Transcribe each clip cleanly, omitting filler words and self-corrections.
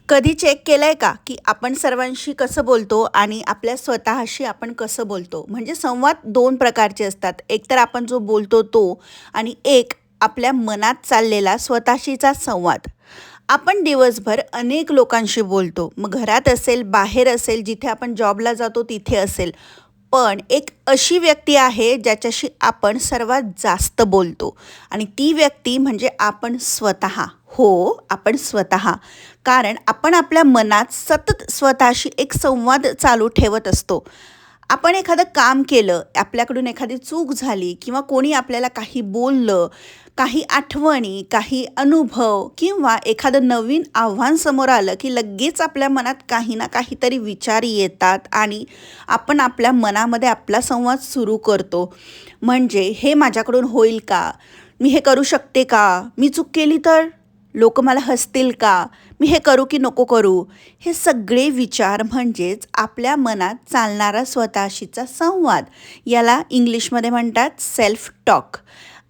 कधी चेक केलंय का, की आपण सर्वांशी कसं बोलतो आणि आपल्या स्वतःशी आपण कसं बोलतो? म्हणजे संवाद 2 प्रकारचे असतात. एक तर आपण जो बोलतो तो आणि एक आपल्या मनात चाललेला स्वतःशीचा संवाद. आपण दिवसभर अनेक लोकांशी बोलतो. मग घरात असेल, बाहेर असेल, जिथे आपण जॉबला जातो तिथे असेल. पण एक अशी व्यक्ती आहे ज्याच्याशी आपण सर्वात जास्त बोलतो आणि ती व्यक्ती म्हणजे आपण स्वतः. हो, आपण स्वतः. कारण आपण आपल्या मनात सतत स्वतःशी एक संवाद चालू ठेवत असतो. आपण एखादं काम केलं, आपल्याकडून एखादी चूक झाली किंवा कोणी आपल्याला काही बोललं, काही आठवणी, काही अनुभव किंवा एखादं नवीन आव्हान समोर आलं, की लगेच आपल्या मनात काही ना काहीतरी विचार येतात आणि आपण आपल्या मनामध्ये आपला संवाद सुरू करतो. म्हणजे हे माझ्याकडून होईल का? मी हे करू शकते का? मी चूक केली तर? लोकं मला हसतील का? मी हे करू की नको करू? हे सगळे विचार म्हणजेच आपल्या मनात चालणारा स्वतःशीचा संवाद. याला इंग्लिशमध्ये म्हणतात सेल्फ टॉक.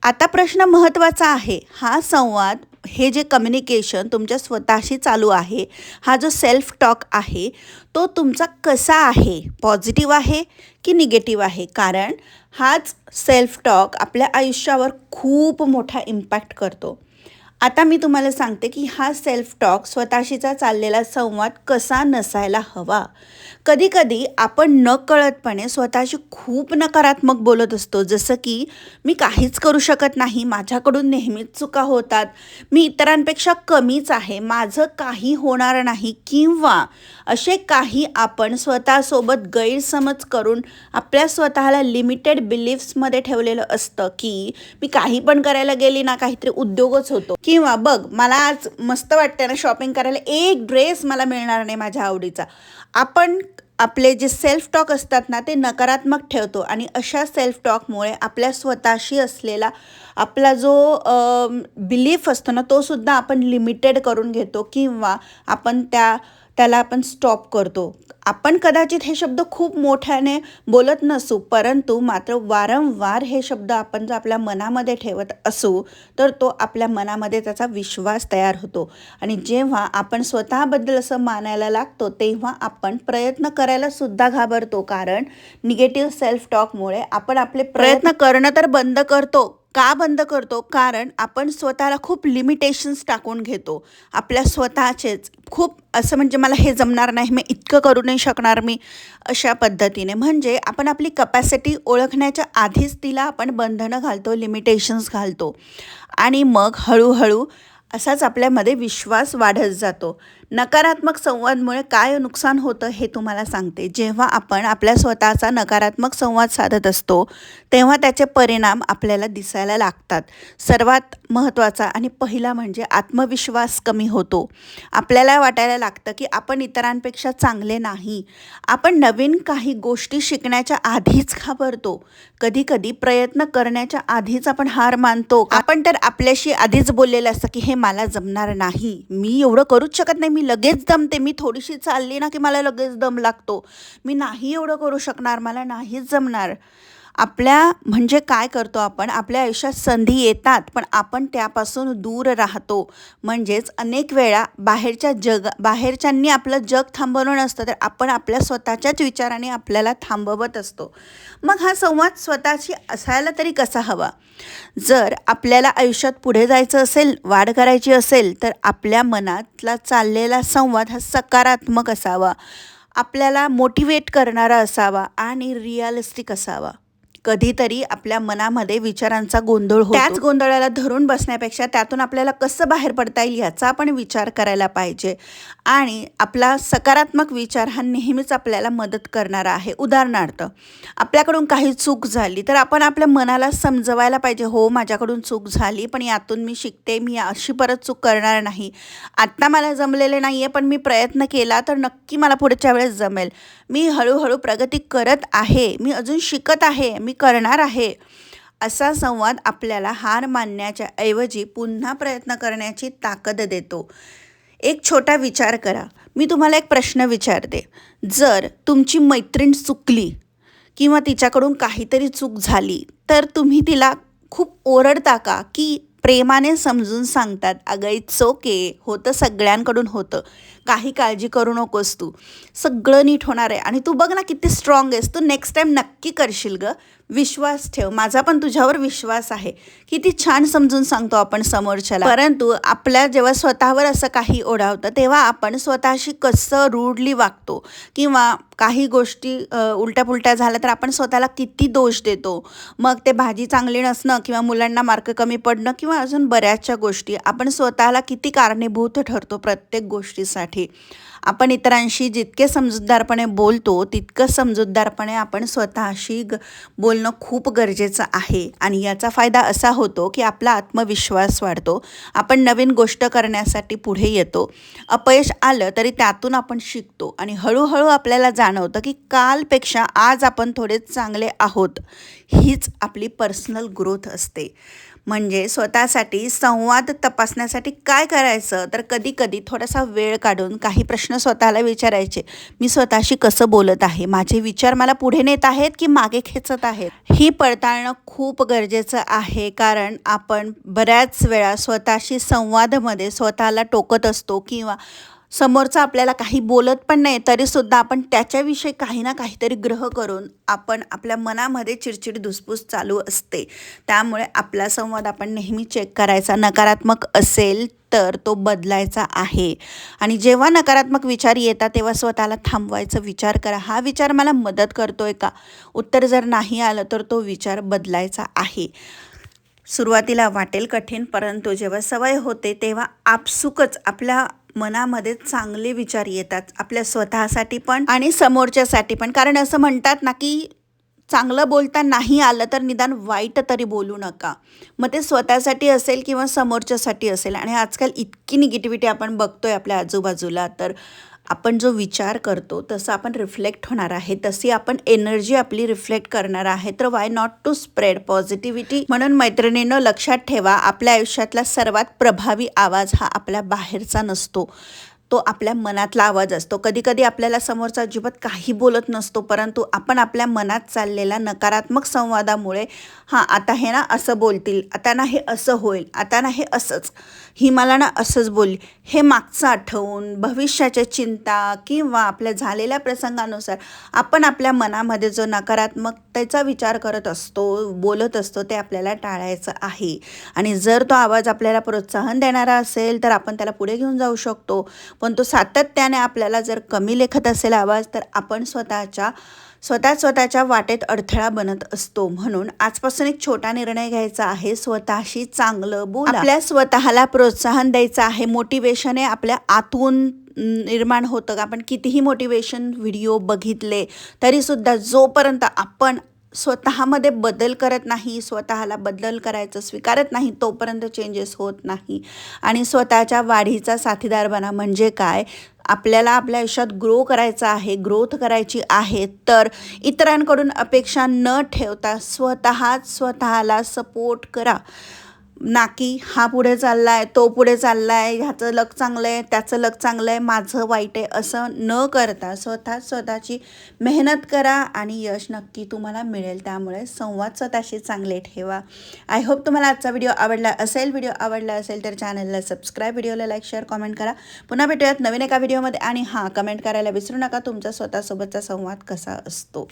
आता प्रश्न महत्त्वाचा आहे. हा संवाद, हे जे कम्युनिकेशन तुमच्या स्वतःशी चालू आहे, हा जो सेल्फ टॉक आहे, तो तुमचा कसा आहे? पॉझिटिव्ह आहे की निगेटिव्ह आहे? कारण हाच सेल्फ टॉक आपल्या आयुष्यावर खूप मोठा इम्पॅक्ट करतो. आता मी तुम्हाला सांगते की हा सेल्फ टॉक स्वतःशीचा चाललेला संवाद कसा नसायला हवा. कधी-कधी आपण नकळतपणे स्वतःशी खूप नकारात्मक बोलत असतो. जसं की मी काहीच करू शकत नाही, माझ्याकडून नेहमीच चुका होतात, मी इतरांपेक्षा कमीच आहे, माझं काही होणार नाही किंवा असे काही आपण स्वतःसोबत गैरसमज करून आपल्या स्वतःला लिमिटेड बिलीफ्समध्ये ठेवलेलं असतं की मी काही पण करायला गेली ना काहीतरी उद्योगच होतो किंवा बघ मला आज मस्त वाटते ना शॉपिंग करायला, एक ड्रेस मला मिळणार नाही माझ्या आवडीचा. आपण आपले जे सेल्फ टॉक असतात ना ते नकारात्मक ठेवतो आणि अशा सेल्फ टॉकमुळे आपल्या स्वतःशी असलेला आपला जो बिलीफ असतो ना तो सुद्धा आपण लिमिटेड करून घेतो किंवा आपण त्याला आपण स्टॉप करतो. आपण कदाचित हे शब्द खूप मोठ्याने बोलत नसू, परंतु मात्र वारंवार हे शब्द आपण जर आपल्या मनामध्ये ठेवत असू तर तो आपल्या मनामध्ये त्याचा विश्वास तयार होतो आणि जेव्हा आपण स्वतःबद्दल असं मानायला लागतो तेव्हा आपण प्रयत्न करायला सुद्धा घाबरतो. कारण निगेटिव्ह सेल्फ टॉकमुळे आपण आपले प्रयत्न करणं तर बंद करतो. का बंद करतो? कारण आपण स्वतःला खूप लिमिटेशन्स टाकून घेतो आपल्या स्वतःचेच. खूप असं म्हणजे मला हे जमणार नाही, मी इतकं करू नाही शकणार मी, अशा पद्धतीने. म्हणजे आपण आपली कपॅसिटी ओळखण्याच्या आधीच तिला आपण बंधनं घालतो, लिमिटेशन्स घालतो आणि मग हळूहळू असाच आपल्यामध्ये विश्वास वाढत जातो. नकारात्मक संवादमुळे काय नुकसान होतं हे तुम्हाला सांगते. जेव्हा आपण आपल्या स्वतःचा नकारात्मक संवाद साधत असतो तेव्हा त्याचे परिणाम आपल्याला दिसायला लागतात. सर्वात महत्त्वाचा आणि पहिला म्हणजे आत्मविश्वास कमी होतो. आपल्याला वाटायला लागतं की आपण इतरांपेक्षा चांगले नाही. आपण नवीन काही गोष्टी शिकण्याच्या आधीच घाबरतो. कधीकधी प्रयत्न करण्याच्या आधीच आपण हार मानतो. आपण तर आपल्याशी आधीच बोललेलं असतं की हे मला जमणार नाही, मी एवढं करूच शकत नाही, मी लगेच दमते, मी थोडीशी चालली ना की मला लगेच दम लागतो, मी नाही एवढं करू शकणार, मला नाहीच जमणार. आपल्या म्हणजे काय करतो आपण, आपल्या आयुष्यात संधी येतात पण आपण त्यापासून दूर राहतो. म्हणजेच अनेक वेळा बाहेरच्यांनी आपलं जग थांबवलं नसतं तर आपण आपल्या स्वतःच्याच विचाराने आपल्याला थांबवत असतो. मग हा संवाद स्वतःशी असायला तरी कसा हवा? जर आपल्याला आयुष्यात पुढे जायचं असेल, वाढ करायची असेल तर आपल्या मनातला चाललेला संवाद हा सकारात्मक असावा, आपल्याला मोटिवेट करणारा असावा आणि रिअलिस्टिक असावा. कधीतरी आपल्या मनामध्ये विचारांचा गोंधळ होतो. त्याच गोंधळाला धरून बसण्यापेक्षा त्यातून आपल्याला कसं बाहेर पडता येईल याचा आपण विचार करायला पाहिजे आणि आपला सकारात्मक विचार हा नेहमीच आपल्याला मदत करणारा आहे. उदाहरणार्थ, आपल्याकडून काही चूक झाली तर आपण आपल्या मनाला समजवायला पाहिजे, हो माझ्याकडून चूक झाली पण यातून मी शिकते, मी अशी परत चूक करणार नाही. आत्ता मला जमलेले नाही आहे पण मी प्रयत्न केला तर नक्की मला पुढच्या वेळेस जमेल. मी हळूहळू प्रगती करत आहे, मी अजून शिकत आहे, मी करणार आहे. असा संवाद आपल्याला हार मानण्याच्या ऐवजी पुन्हा प्रयत्न करण्याची ताकद देतो. एक छोटा विचार करा. मी तुम्हाला एक प्रश्न विचारते. जर तुमची मैत्रीण चुकली किंवा तिच्याकडून काहीतरी चूक झाली तर तुम्ही तिला खूप ओरडता का की प्रेमाने समजून सांगतात, अगं इट्स ओके, होतं, सगळ्यांकडून होतं? काही काळजी करू नकोस, तू सगळं नीट होणार आहे आणि तू बघ ना किती स्ट्रॉंग आहेस, तू नेक्स्ट टाइम नक्की करशील ग, विश्वास ठेव, माझा पण तुझ्यावर विश्वास आहे. किती छान समजून सांगतो आपण समोरच्याला. परंतु आपल्या जेव्हा स्वतःवर असं काही ओढावतं तेव्हा आपण स्वतःशी कसं रूडली वागतो किंवा काही गोष्टी उलट्या पुलट्या झाल्या तर आपण स्वतःला किती दोष देतो. मग ते भाजी चांगली नसणं किंवा मुलांना मार्क कमी पडणं किंवा अजून बऱ्याचशा गोष्टी, आपण स्वतःला किती कारणीभूत ठरतो प्रत्येक गोष्टीसाठी. आपण इतरांशी जितके समजूतदारपणे बोलतो तितकं समजूतदारपणे आपण स्वतःशी बोलणं खूप गरजेचं आहे. आणि याचा फायदा असा होतो की आपला आत्मविश्वास वाढतो, आपण नवीन गोष्ट करण्यासाठी पुढे येतो. अपयश आलं तरी त्यातून आपण शिकतो आणि हळूहळू आपल्याला जाणवतं की कालपेक्षा आज आपण थोडे चांगले आहोत. हीच आपली पर्सनल ग्रोथ असते. म्हणजे स्वतःसाठी संवाद तपासण्यासाठी काय करायचं, तर कधी कधी थोडासा वेळ काढून काही प्रश्न स्वतःला विचारायचे. मी स्वतःशी कसं बोलत आहे, माझे विचार मला पुढे नेत आहेत की मागे खेचत आहेत, ही पडताळणं खूप गरजेचं आहे. कारण आपण बऱ्याच वेळा स्वतःशी संवादामध्ये स्वतःला टोकत असतो किंवा समोरचा आपल्याला काही बोलत पण नाही तरीसुद्धा आपण त्याच्याविषयी काही ना काहीतरी ग्रह करून आपण आपल्या मनामध्ये चिडचिड धुसफूस चालू असते. त्यामुळे आपला संवाद आपण नेहमी चेक करायचा. नकारात्मक असेल तर तो बदलायचा आहे. आणि जेव्हा नकारात्मक विचार येतात तेव्हा स्वतःला थांबवायचं, विचार करा, हा विचार मला मदत करतोय का. उत्तर जर नाही आलं तर तो विचार बदलायचा आहे. सुरुवातीला वाटेल कठीण, परंतु जेव्हा सवय होते तेव्हा आपसुकच आपल्या मनामध्ये चांगले विचार येतात, आपल्या स्वतःसाठी पण आणि समोरच्यासाठी पण. कारण असं म्हणतात ना की चांगलं बोलता नाही आलं तर निदान वाईट तरी बोलू नका. मग ते स्वतःसाठी असेल किंवा समोरच्यासाठी असेल. आणि आजकाल इतकी निगेटिव्हिटी आपण बघतोय आपल्या आजूबाजूला, तर आपण जो विचार करतो तसं आपण रिफ्लेक्ट होणार आहे, तशी आपण एनर्जी आपली रिफ्लेक्ट करणार आहे. तर why not to spread positivity. म्हणून मैत्रिणींनो, लक्षात ठेवा, आपल्या आयुष्यातला सर्वात प्रभावी आवाज हा आपल्या बाहेरचा नसतो, तो आपल्या मनातला आवाज असतो. कधी कधी आपल्याला समोरचा अजिबात काही बोलत नसतो, परंतु आपण आपल्या मनात चाललेला नकारात्मक संवादामुळे, हां आता हे ना असं बोलतील, आता ना हे असं होईल, आता ना हे असंच, ही मला ना असंच बोलली, हे मागचं आठवून भविष्याच्या चिंता किंवा आपल्या झालेल्या प्रसंगानुसार आपण आपल्या मनामध्ये जो नकारात्मकतेचा विचार करत असतो, बोलत असतो, ते आपल्याला टाळायचं आहे. आणि जर तो आवाज आपल्याला प्रोत्साहन देणारा असेल तर आपण त्याला पुढे घेऊन जाऊ शकतो. पण तो सातत्याने आपल्याला जर कमी लेखत असेल आवाज, तर आपण स्वतःच्या वाटेत अडथळा बनत असतो. म्हणून आजपासून एक छोटा निर्णय घ्यायचा आहे, स्वतःशी चांगलं बोला, आपल्या स्वतःला प्रोत्साहन द्यायचं आहे. मोटिवेशन हे आपल्या आतून निर्माण होतं. आपण कितीही मोटिवेशन व्हिडिओ बघितले तरीसुद्धा जोपर्यंत आपण स्वतःमध्ये बदल करत नाही, स्वतःला बदल करायचं स्वीकारत नाही, तोपर्यंत चेंजेस होत नाही. आणि स्वतःच्या वाढीचा साथीदार बना. म्हणजे काय, आपल्याला आपल्या आयुष्यात ग्रो करायचं आहे, ग्रोथ करायची आहे, तर इतरांकडून अपेक्षा न ठेवता स्वतःला सपोर्ट करा. ना की हा पुढे चालला आहे, तो पुढे चालला आहे, ह्याचं लक चांगलं आहे, त्याचं लक चांगलं आहे, माझं वाईट आहे, असं न करता स्वतःची मेहनत करा आणि यश नक्की तुम्हाला मिळेल. त्यामुळे संवाद स्वतःशी चांगले ठेवा. आय होप तुम्हाला आजचा व्हिडिओ आवडला असेल. व्हिडिओ आवडला असेल तर चॅनलला सबस्क्राईब, व्हिडिओला लाईक, शेअर, कमेंट करा. पुन्हा भेटूयात नवीन एका व्हिडिओमध्ये. आणि हां, कमेंट करायला विसरू नका तुमचा स्वतःसोबतचा संवाद कसा असतो.